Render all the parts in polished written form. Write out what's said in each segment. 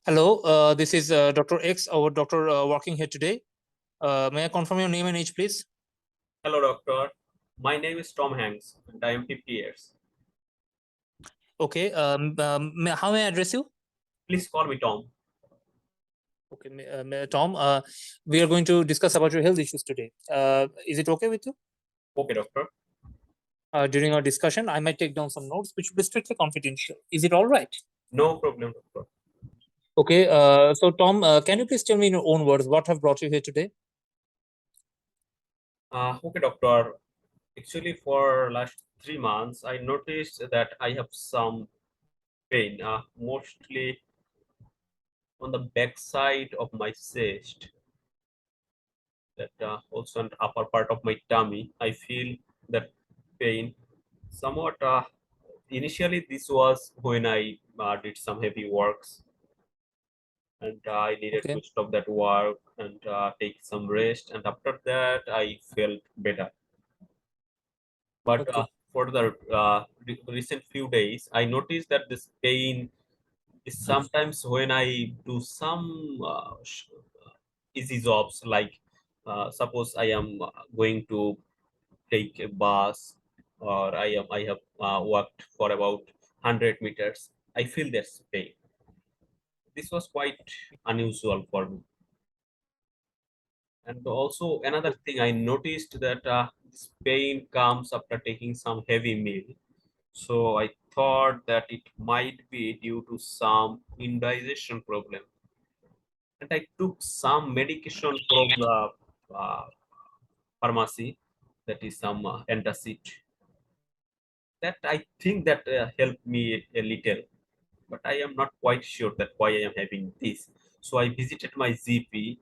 Hello, this is Dr. X, our doctor working here today. May I confirm your name and age, please? Hello, doctor. My name is Tom Hanks, and I am 50 years. Okay. How may I address you? Please call me Tom. Okay, Tom. We are going to discuss about your health issues today. Is it okay with you? Okay, doctor. During our discussion, I might take down some notes, which will be strictly confidential. Is it all right? No problem, doctor. Okay. So, Tom, can you please tell me in your own words what have brought you here today? Okay, doctor. Actually, for last 3 months, I noticed that I have some pain, mostly on the back side of my chest, that also on the upper part of my tummy. I feel that pain somewhat. Initially, this was when I did some heavy works and I needed Okay. to stop that work and take some rest. And after that, I felt better. But Okay. for the recent few days, I noticed that this pain is sometimes when I do some easy jobs, like suppose I am going to take a bus, or I have walked for about 100 meters. I feel this pain. This was quite unusual for me. And also another thing I noticed that this pain comes after taking some heavy meal. So I thought that it might be due to some indigestion problem. And I took some medication from the uh, pharmacy, that is some antacid. That I think that helped me a little, but I am not quite sure that why I am having this. So I visited my GP,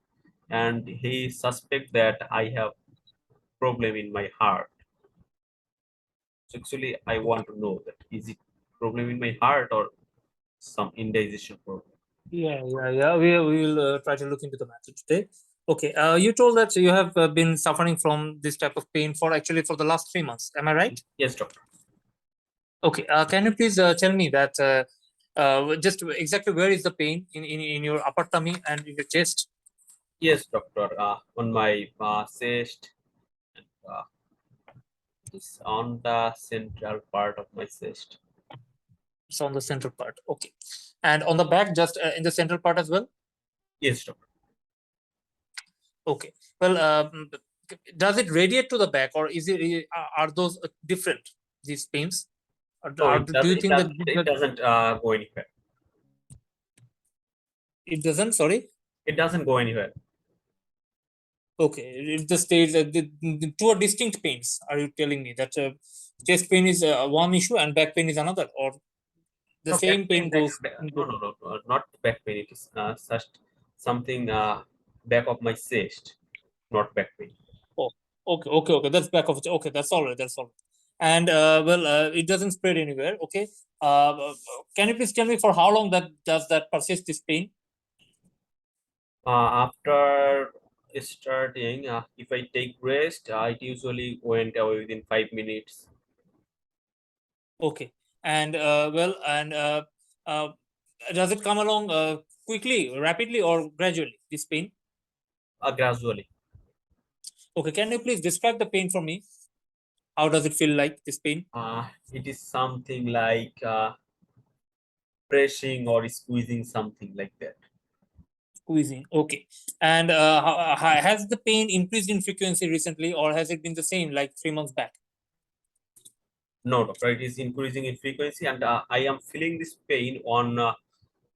and he suspect that I have problem in my heart. So actually, I want to know that is it problem in my heart or some indigestion problem? Yeah. We will try to look into the matter today. Okay. You told that you have been suffering from this type of pain for actually for the last 3 months. Am I right? Yes, doctor. Okay. Can you please tell me that just exactly where is the pain in your upper tummy and in your chest? Yes, doctor. On my chest, uh, is on the central part of my chest. It's on the central part. Okay. And on the back, just in the central part as well. Yes, doctor. Okay. Well, does it radiate to the back, or is it are those different? These pains? No, Do you think that it doesn't go anywhere. it doesn't? Sorry. It doesn't go anywhere. Okay, it just stays the two are distinct pains. Are you telling me that chest pain is one issue and back pain is another, or the No, back same pain. pain goes in No, both? no, no, no, not back pain. It is such something back of my chest, not back pain. Oh, okay. That's back of it. Okay, that's all right. That's all right. And well, it doesn't spread anywhere. Okay. Can you please tell me for how long that does that persist this pain? After starting, if I take rest, it usually went away within 5 minutes. Okay. And uh, does it come along quickly, rapidly, or gradually? This pain. Gradually. Okay. Can you please describe the pain for me? How does it feel like this pain? It is something like pressing or squeezing, something like that. Squeezing. Okay. And has the pain increased in frequency recently, or has it been the same like 3 months back? No, doctor, it is increasing in frequency, and I am feeling this pain on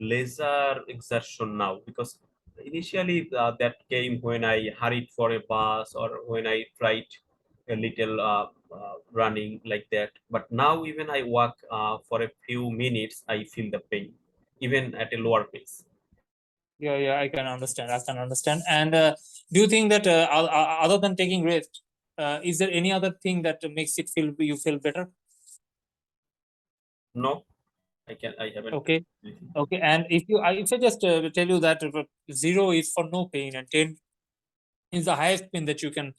laser exertion now, because initially that came when I hurried for a bus or when I tried a little running like that. But now, even I walk for a few minutes, I feel the pain, even at a lower pace. Yeah. I can understand. I can understand. And do you think that other than taking rest, is there any other thing that makes it feel you feel better? No, I haven't. Okay. Okay. And if I just tell you that zero is for no pain and 10 is the highest pain that you can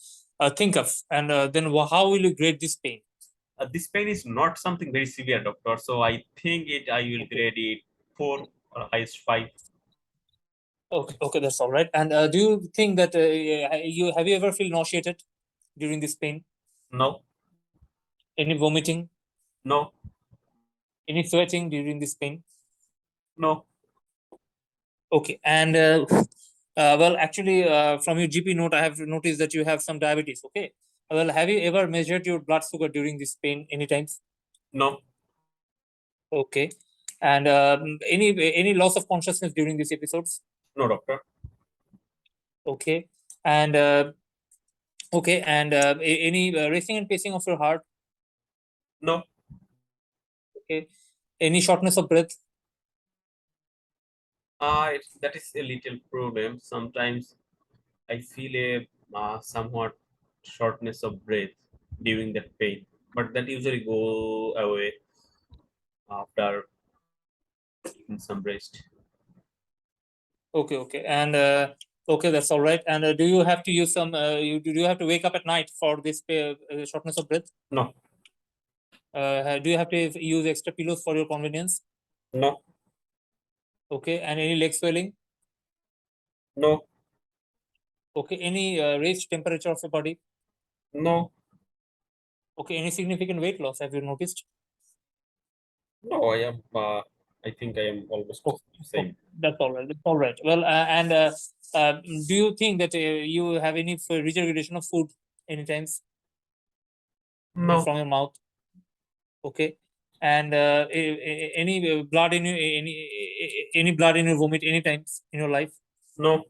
think of, and then how will you grade this pain? This pain is not something very severe, doctor. So I think I will Okay. grade it 4 or highest 5. Okay, okay, that's all right. And do you think that you have you ever feel nauseated during this pain? No, Any vomiting? no, Any sweating during this pain? no, Okay, and well, actually, from your GP note, I have noticed that you have some diabetes. Okay, well, have you ever measured your blood sugar during this pain anytime? no, Okay, and any loss of consciousness during these episodes? no, doctor. Okay, and okay, and any racing and pacing of your heart? No, Okay, any shortness of breath? that is a little problem. Sometimes I feel a somewhat shortness of breath during that pain, but that usually go away after taking some rest. Okay, okay, and okay, that's all right. And do you have to use some? Do you have to wake up at night for this shortness of breath? No, Do you have to use extra pillows for your convenience? no, Okay, and any leg swelling? no, Okay, any raised temperature of your body? no, Okay, any significant weight loss? Have you noticed? no. I am. I think I am almost Oh, oh, same. that's all right. That's all right. Well, and do you think that you have any regurgitation of food anytime No, from your mouth? Okay, and any blood in your any blood in your vomit anytime in your life? no,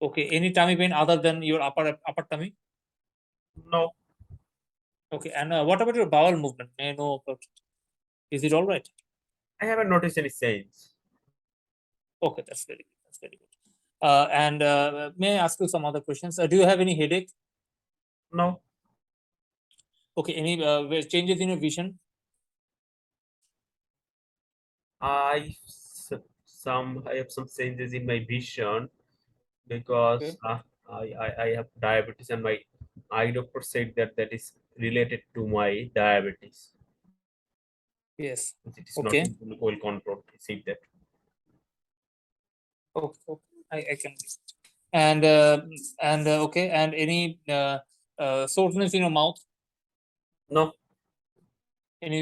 Okay, any tummy pain other than your upper tummy? no. Okay, and what about your bowel movement? May I know about it? Is it all right? I haven't noticed any signs. Okay, that's very good. That's very good. And may I ask you some other questions? Do you have any headache? No, Okay, any changes in your vision? I I have some changes in my vision because Okay. I have diabetes and my eye doctor said that that is related to my diabetes. Yes. It is not Okay. well controlled. He said that. Okay. Okay. I can. And okay. And any soreness in your mouth? No, Any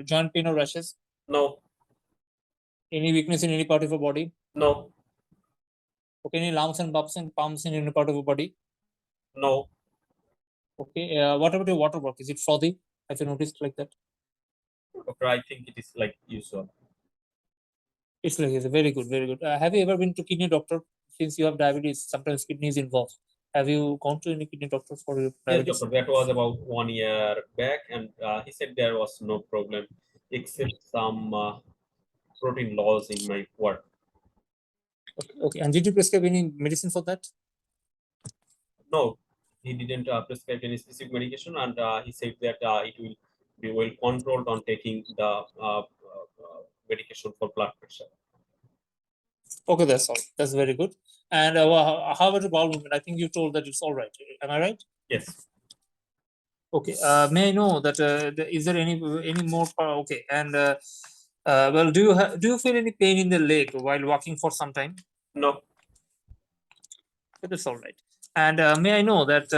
joint pain or rashes? no, Any weakness in any part of your body? no, Okay. Any lumps and bumps in any part of your body? no. Okay. What about your water work? Is it frothy? Have you noticed like that? Doctor, I think it is like usual. It's like it's very good, very good. Have you ever been to kidney doctor? Since you have diabetes, sometimes kidney is involved. Have you gone to any kidney doctor for your Yes, diabetes? doctor. That was about 1 year back, and he said there was no problem except some protein loss in my blood. Okay, okay. And did you prescribe any medicine for that? No, he didn't prescribe any specific medication, and he said that it will be well controlled on taking the medication for blood pressure. Okay, that's all. That's very good. And how about the bowel movement? I think you told that it's all right. Am I right? Yes. Okay. May I know that is there any more? Okay. And well, do you feel any pain in the leg while walking for some time? No. Okay, that's all right. And may I know that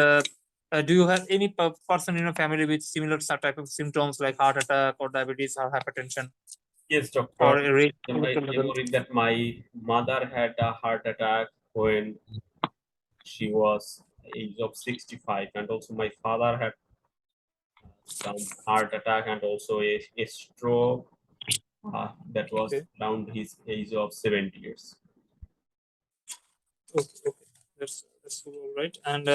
do you have any person in your family with similar type of symptoms like heart attack or diabetes or hypertension Yes, doctor. or a raised I cholesterol know level? that my mother had a heart attack when she was age of 65, and also my father had some heart attack and also a stroke that was Okay. around his age of 70 years. Okay, okay. That's all right. And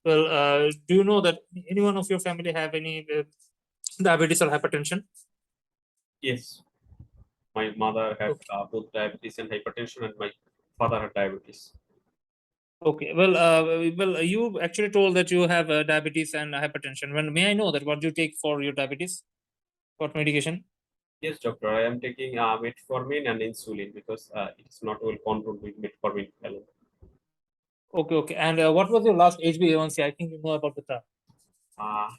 well, do you know that any one of your family have any diabetes or hypertension? Yes, my mother had Okay. both diabetes and hypertension, and my father had diabetes. Okay. Well, you actually told that you have diabetes and hypertension. When may I know that what do you take for your diabetes? What medication? Yes, doctor, I am taking metformin and insulin because it is not well controlled with metformin alone. Okay, okay. And what was your last HbA1c? I think you know about the term.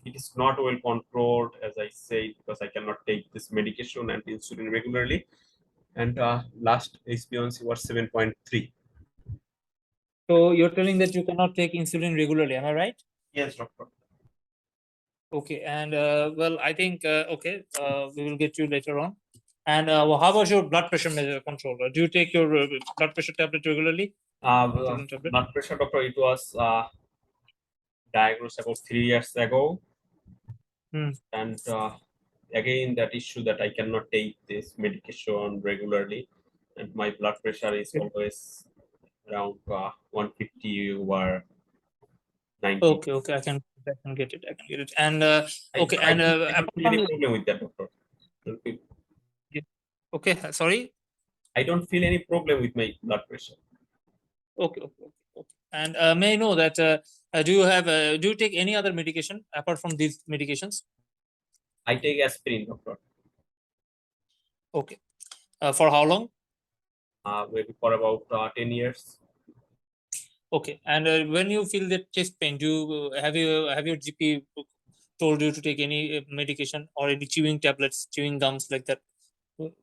It is not well controlled, as I say, because I cannot take this medication and insulin regularly. and last HbA1c was 7.3. So you're telling that you cannot take insulin regularly, am I right? Yes, doctor. Okay, and well, I think okay, we will get you later on. And well, how about your blood pressure measure control? Do you take your blood pressure tablet regularly? Insulin tablet? Blood pressure, doctor, it was diagnosed about 3 years ago, Hmm. and again that issue that I cannot take this medication regularly, and my blood pressure is Okay, always around 150 over 90. okay, I can get it, I can get it. And okay, I and don't, I don't apart feel from any the, problem with that, doctor. yeah, okay, sorry. I don't feel any problem with my blood pressure. Okay. And may I know that do you take any other medication apart from these medications? I take aspirin, doctor, Okay. For how long? maybe for about 10 years. Okay. And when you feel that chest pain, do you have your GP told you to take any medication or any chewing tablets, chewing gums like that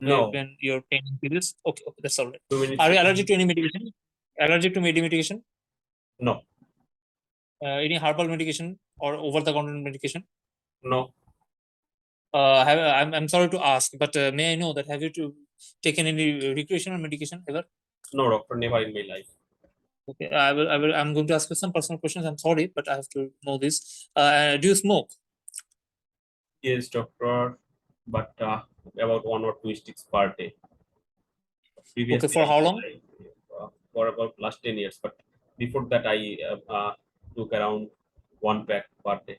No, when your pain increases? Okay, that's all right. 2 minutes. Are you allergic to any medication? Allergic to any medication? No, Any herbal medication or over-the-counter medication? no, I'm sorry to ask, but may I know that have you taken any recreational medication ever? no, doctor, never in my life. Okay, I'm going to ask you some personal questions. I'm sorry, but I have to know this. Do you smoke? Yes, doctor, but about 1 or 2 sticks per day. Okay, Previously, for how long? for about last 10 years, but before that, I took around 1 pack per day.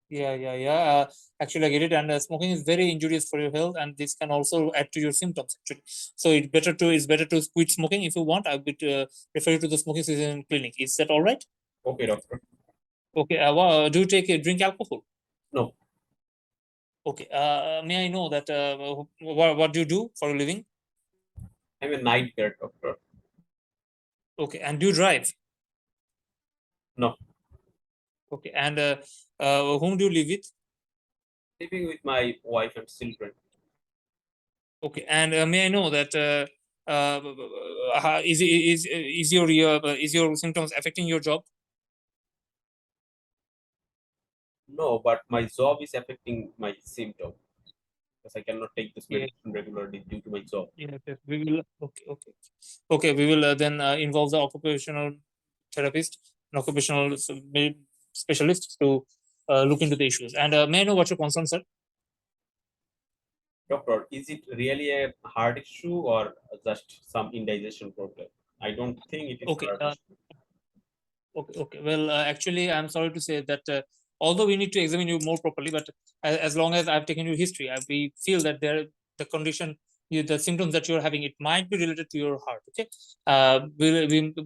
Yeah. Actually, I get it. And smoking is very injurious for your health, and this can also add to your symptoms. Actually, so it's better to quit smoking. If you want, I would refer you to the smoking cessation clinic. Is that all right? Okay, doctor. Okay. Do you drink alcohol? No, Okay. May I know that what do you do for a living? I'm a night guard, doctor. Okay. And do you drive? No, Okay. And whom do you live with? living with my wife and children. Okay. And may I know that is your symptoms affecting your job? No, but my job is affecting my symptom because I cannot take this Yeah. medication regularly due to my job. Yes. We will. Okay. We will then involve the occupational therapist and occupational specialist to look into the issues. And may I know what your concerns are? Doctor, is it really a heart issue or just some indigestion problem? I don't think it is Okay. heart issue. Okay. Well, actually, I'm sorry to say that although we need to examine you more properly, but as long as I've taken your history, we feel that the condition, the symptoms that you're having, it might be related to your heart. Okay.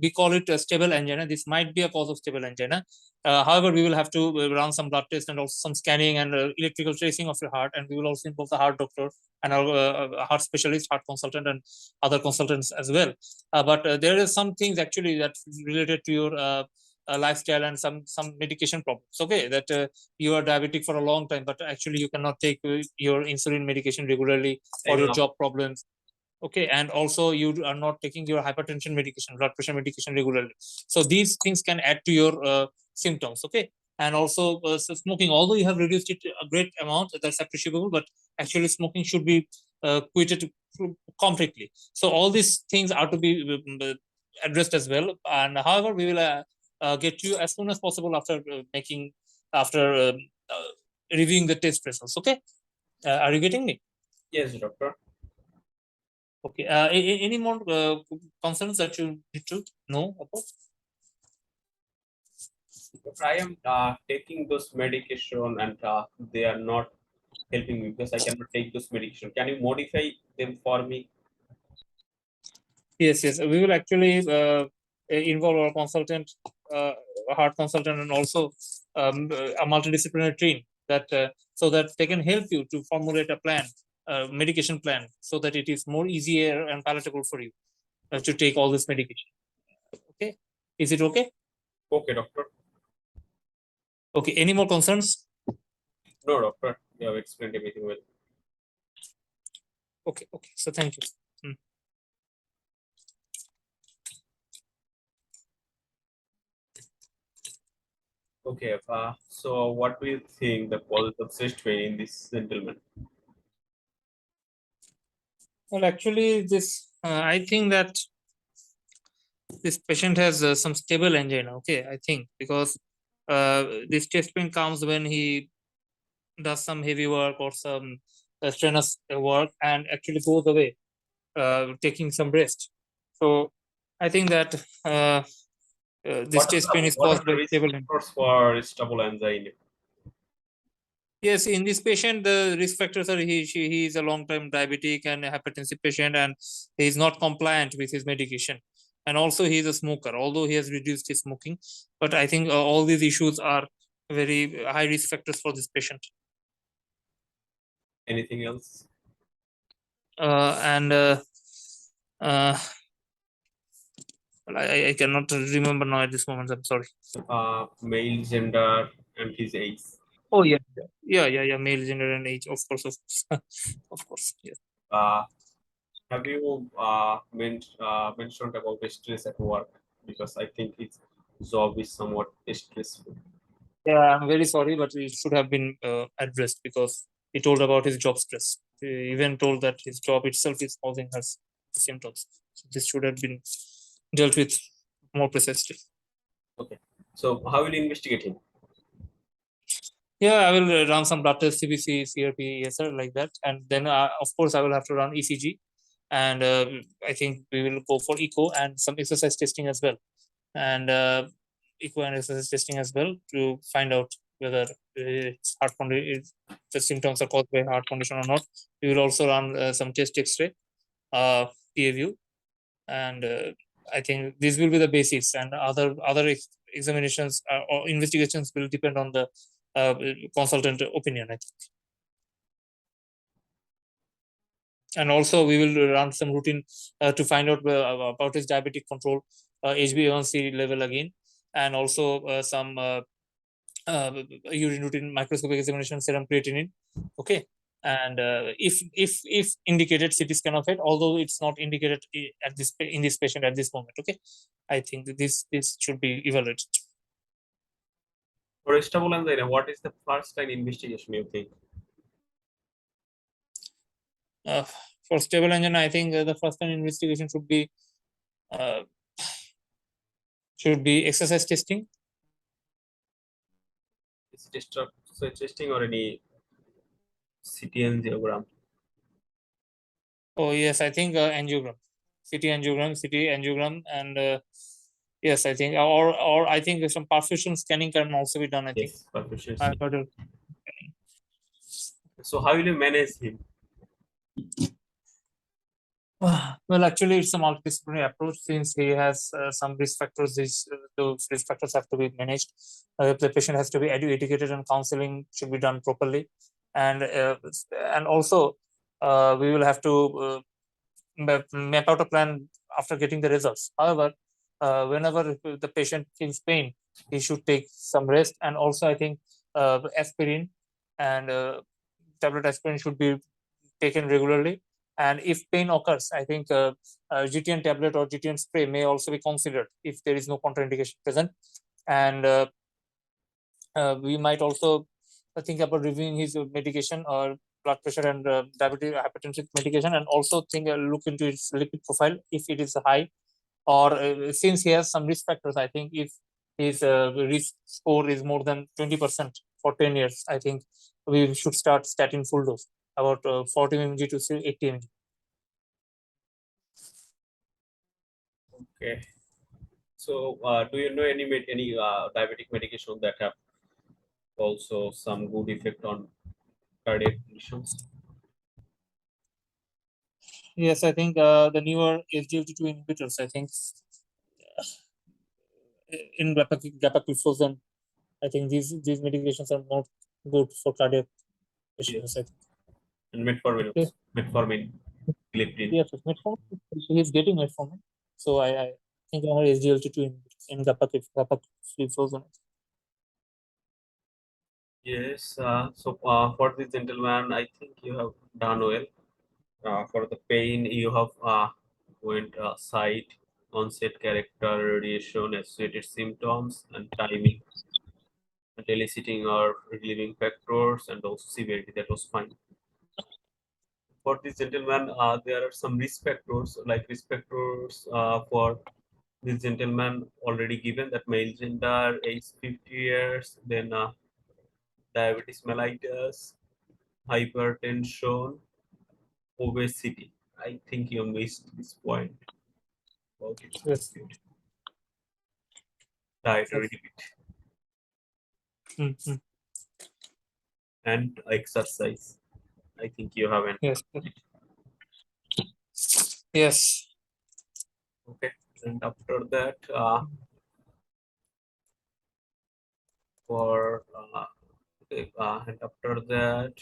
We call it a stable angina. This might be a cause of stable angina. However, we will have to run some blood tests and also some scanning and electrical tracing of your heart, and we will also involve the heart doctor and our heart specialist, heart consultant, and other consultants as well. But there is some things actually that related to your lifestyle and some medication problems. Okay, that you are diabetic for a long time, but actually you cannot take your insulin medication regularly for I'm your an job problems. Okay, and also you are not taking your hypertension medication, blood pressure medication regularly. So these things can add to your symptoms. Okay, and also so smoking, although you have reduced it a great amount, that's appreciable, but actually smoking should be quitted completely. So all these things are to be addressed as well. And however, we will get you as soon as possible after after reviewing the test results. Okay, are you getting me? yes, doctor. Okay. Any more concerns that you need to know about? Doctor, I am taking those medication and they are not helping me because I cannot take those medication. Can you modify them for me? Yes. We will actually involve our consultant, a heart consultant, and also a multidisciplinary team that so that they can help you to formulate a plan, medication plan, so that it is more easier and palatable for you to take all this medication. Okay. Is it okay? Okay, doctor. Okay. Any more concerns? No, doctor. You have explained everything well. Okay. So thank you. Okay, so what do you think the causes of chest pain in this gentleman? Well, actually, I think that this patient has some stable angina. Okay, I think because this chest pain comes when he does some heavy work or some strenuous work and actually goes away, taking some rest. So I think that this chest pain is What are caused the by risk stable angina. factors for stable angina? Yes, in this patient, the risk factors are he is a long-term diabetic and a hypertensive patient, and he is not compliant with his medication. And also, he is a smoker, although he has reduced his smoking. But I think all these issues are very high risk factors for this patient. Anything else? And well, I cannot remember now at this moment. I'm sorry. Male gender and his age. Oh yeah, yeah. Male, gender, and age, of course, of course, of course. Yes. Uh, have you mentioned about the stress at work? Because I think its job is somewhat stressful. Yeah, I'm very sorry, but it should have been addressed because he told about his job stress. He even told that his job itself is causing us symptoms. So this should have been dealt with more precisely. Okay. So how will you investigate him? Yeah, I will run some blood tests, CBC, CRP, ESR, like that, and then of course I will have to run ECG, and I think we will go for echo and some exercise testing as well, and echo and exercise testing as well to find out whether it's the symptoms are caused by heart condition or not. We will also run some chest X-ray, PAView, and I think these will be the basics, and other examinations or investigations will depend on the uh, consultant opinion, I think. And also we will run some routine to find out about his diabetic control, HbA1c level again, and also some uh, urine routine microscopic examination, serum creatinine. Okay. And if indicated, CT scan of it, although it's not indicated at this in this patient at this moment. Okay, I think that this should be evaluated. For stable angina, what is the first line investigation you think? uh, for stable angina, I think the first line investigation uh, should be exercise testing. Is it testing or any CT angiogram? Oh yes, I think angiogram, CT angiogram, and yes, I think, or I think some perfusion scanning can also be done. I think. Yes, perfusion. I heard it. So how will you manage him? Well, actually, it's a multidisciplinary approach since he has some risk factors. Those risk factors have to be managed. The patient has to be educated, and counseling should be done properly. And also, we will have to map out a plan after getting the results. However, whenever the patient feels pain, he should take some rest. And also, I think aspirin and tablet aspirin should be taken regularly. And if pain occurs, I think GTN tablet or GTN spray may also be considered if there is no contraindication present. And we might also think about reviewing his medication or blood pressure and diabetes hypertensive medication, and also look into his lipid profile if it is high, or since he has some risk factors. I think if his risk score is more than 20% for 10 years, I think we should start statin full dose, about 40 mg to 80 mg. Okay. So do you know any diabetic medication that have also some good effect on cardiac conditions? Yes, I think the newer SGLT2 inhibitors, I think in gapagliflozin, I think these medications are more good for cardiac patients. I Yes. think. And metformin Okay. also. Metformin, gliptin. Yes, metformin. He's getting metformin. So I think our SGLT2 in gapagliflozin. Yes. So for this gentleman, I think you have done well. For the pain, you have went site, onset, character, radiation, associated symptoms, and timing, and eliciting or relieving factors, and also severity. That was fine. For this gentleman, there are some risk factors, like risk factors for this gentleman already given, that male gender, age 50 years, then diabetes mellitus, hypertension, obesity. I think you missed this point about its Yes. dietary habit Mm, and exercise. I think you haven't. yes. Yes. Okay. And after that, for okay, and after that,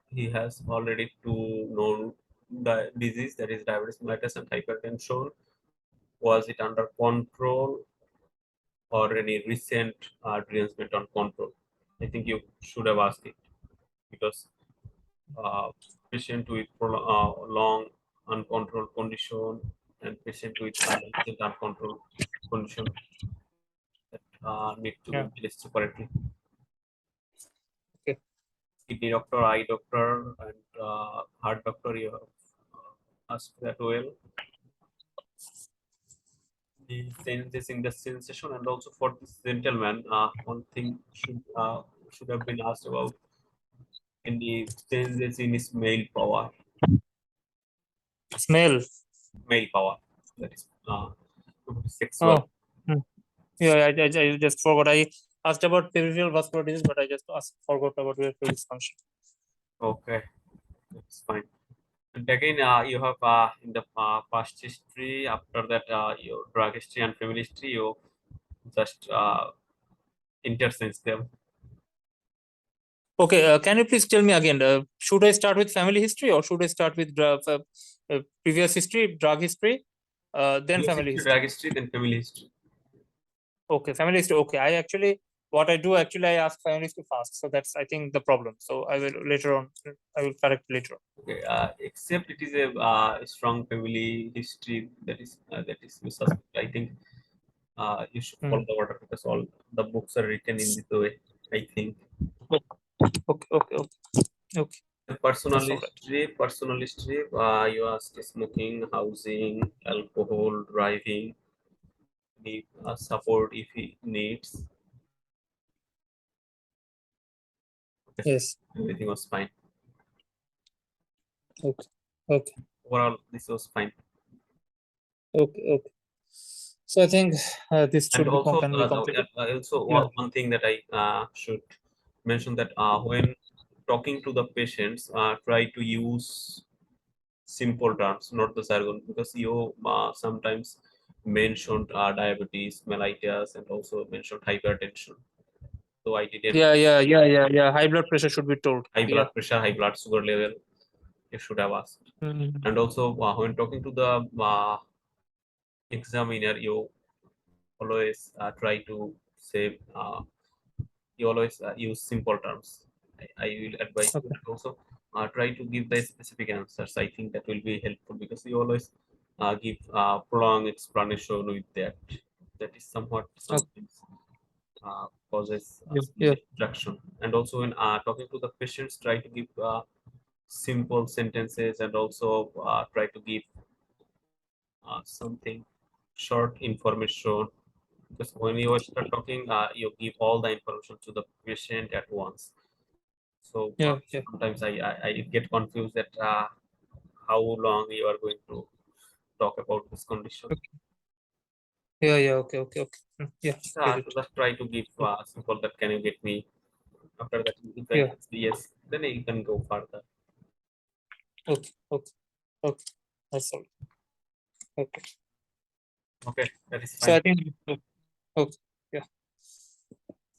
he has already two known disease, that is diabetes mellitus and hypertension. Was it under control or any recent advancement on control? I think you should have asked it, because patient with long uncontrolled condition and patient with recent uncontrolled condition that need to be Yeah. managed separately. Okay. Kidney doctor, eye doctor, and heart doctor, you have asked that well. The changes in the sensation, and also for this gentleman, one thing should have been asked about any changes in his male power. Smell. Male power, that is sexual. Oh. Mm. Yeah, I just forgot. I asked about peripheral vascular disease, but I just forgot about erectile dysfunction. Okay, that's fine. And again, you have in the past history. After that, your drug history and family history, you just intersense them. Okay, can you please tell me again? Should I start with family history or should I start with previous history, drug history, then Previous family history, history? drug history, then family history. Okay, family history. Okay, I actually what I do actually I ask family history first, so that's I think the problem. So I will later on. I will correct later on. Okay, except it is a strong family history, that is you suspect. I think you should follow Mm. the order, because all the books are written in this way. I think. Okay, okay, okay, okay. That's all right. Personal history. You asked smoking, housing, alcohol, driving, need support if he needs. Okay, Yes. everything was fine. Okay. Okay. Overall, this was fine. Okay. Okay. So I think this And should be also, can be completed. Yeah. one thing that I should mention, that when talking to the patients, try to use simple terms, not the jargon, because you sometimes mentioned diabetes, mellitus, and also mentioned hypertension. So I didn't. Yeah. High blood pressure should be told. High Yeah. blood pressure, high blood sugar level, you should have asked. Mhm. And also, when talking to the examiner, you always try to say, you always use simple terms. I will advise you, Okay. and also try to give the specific answers. I think that will be helpful, because you always give prolonged explanation with that. That is somewhat Okay. sometimes causes Yeah. some Yeah. distraction. And also, when talking to the patients, try to give simple sentences, and also try to give something short information, because when you start talking, you give all the information to the patient at once. So Yeah. Yeah. sometimes I get confused that how long you are going to talk about this condition. Yeah. Okay. Okay. Okay. Yeah. Get it. Just try to give simple, that can you get me. After that, if I Yeah. can say yes, then you can go further. Okay. Okay. Okay. That's all. Okay. Okay, that is So fine. I think okay.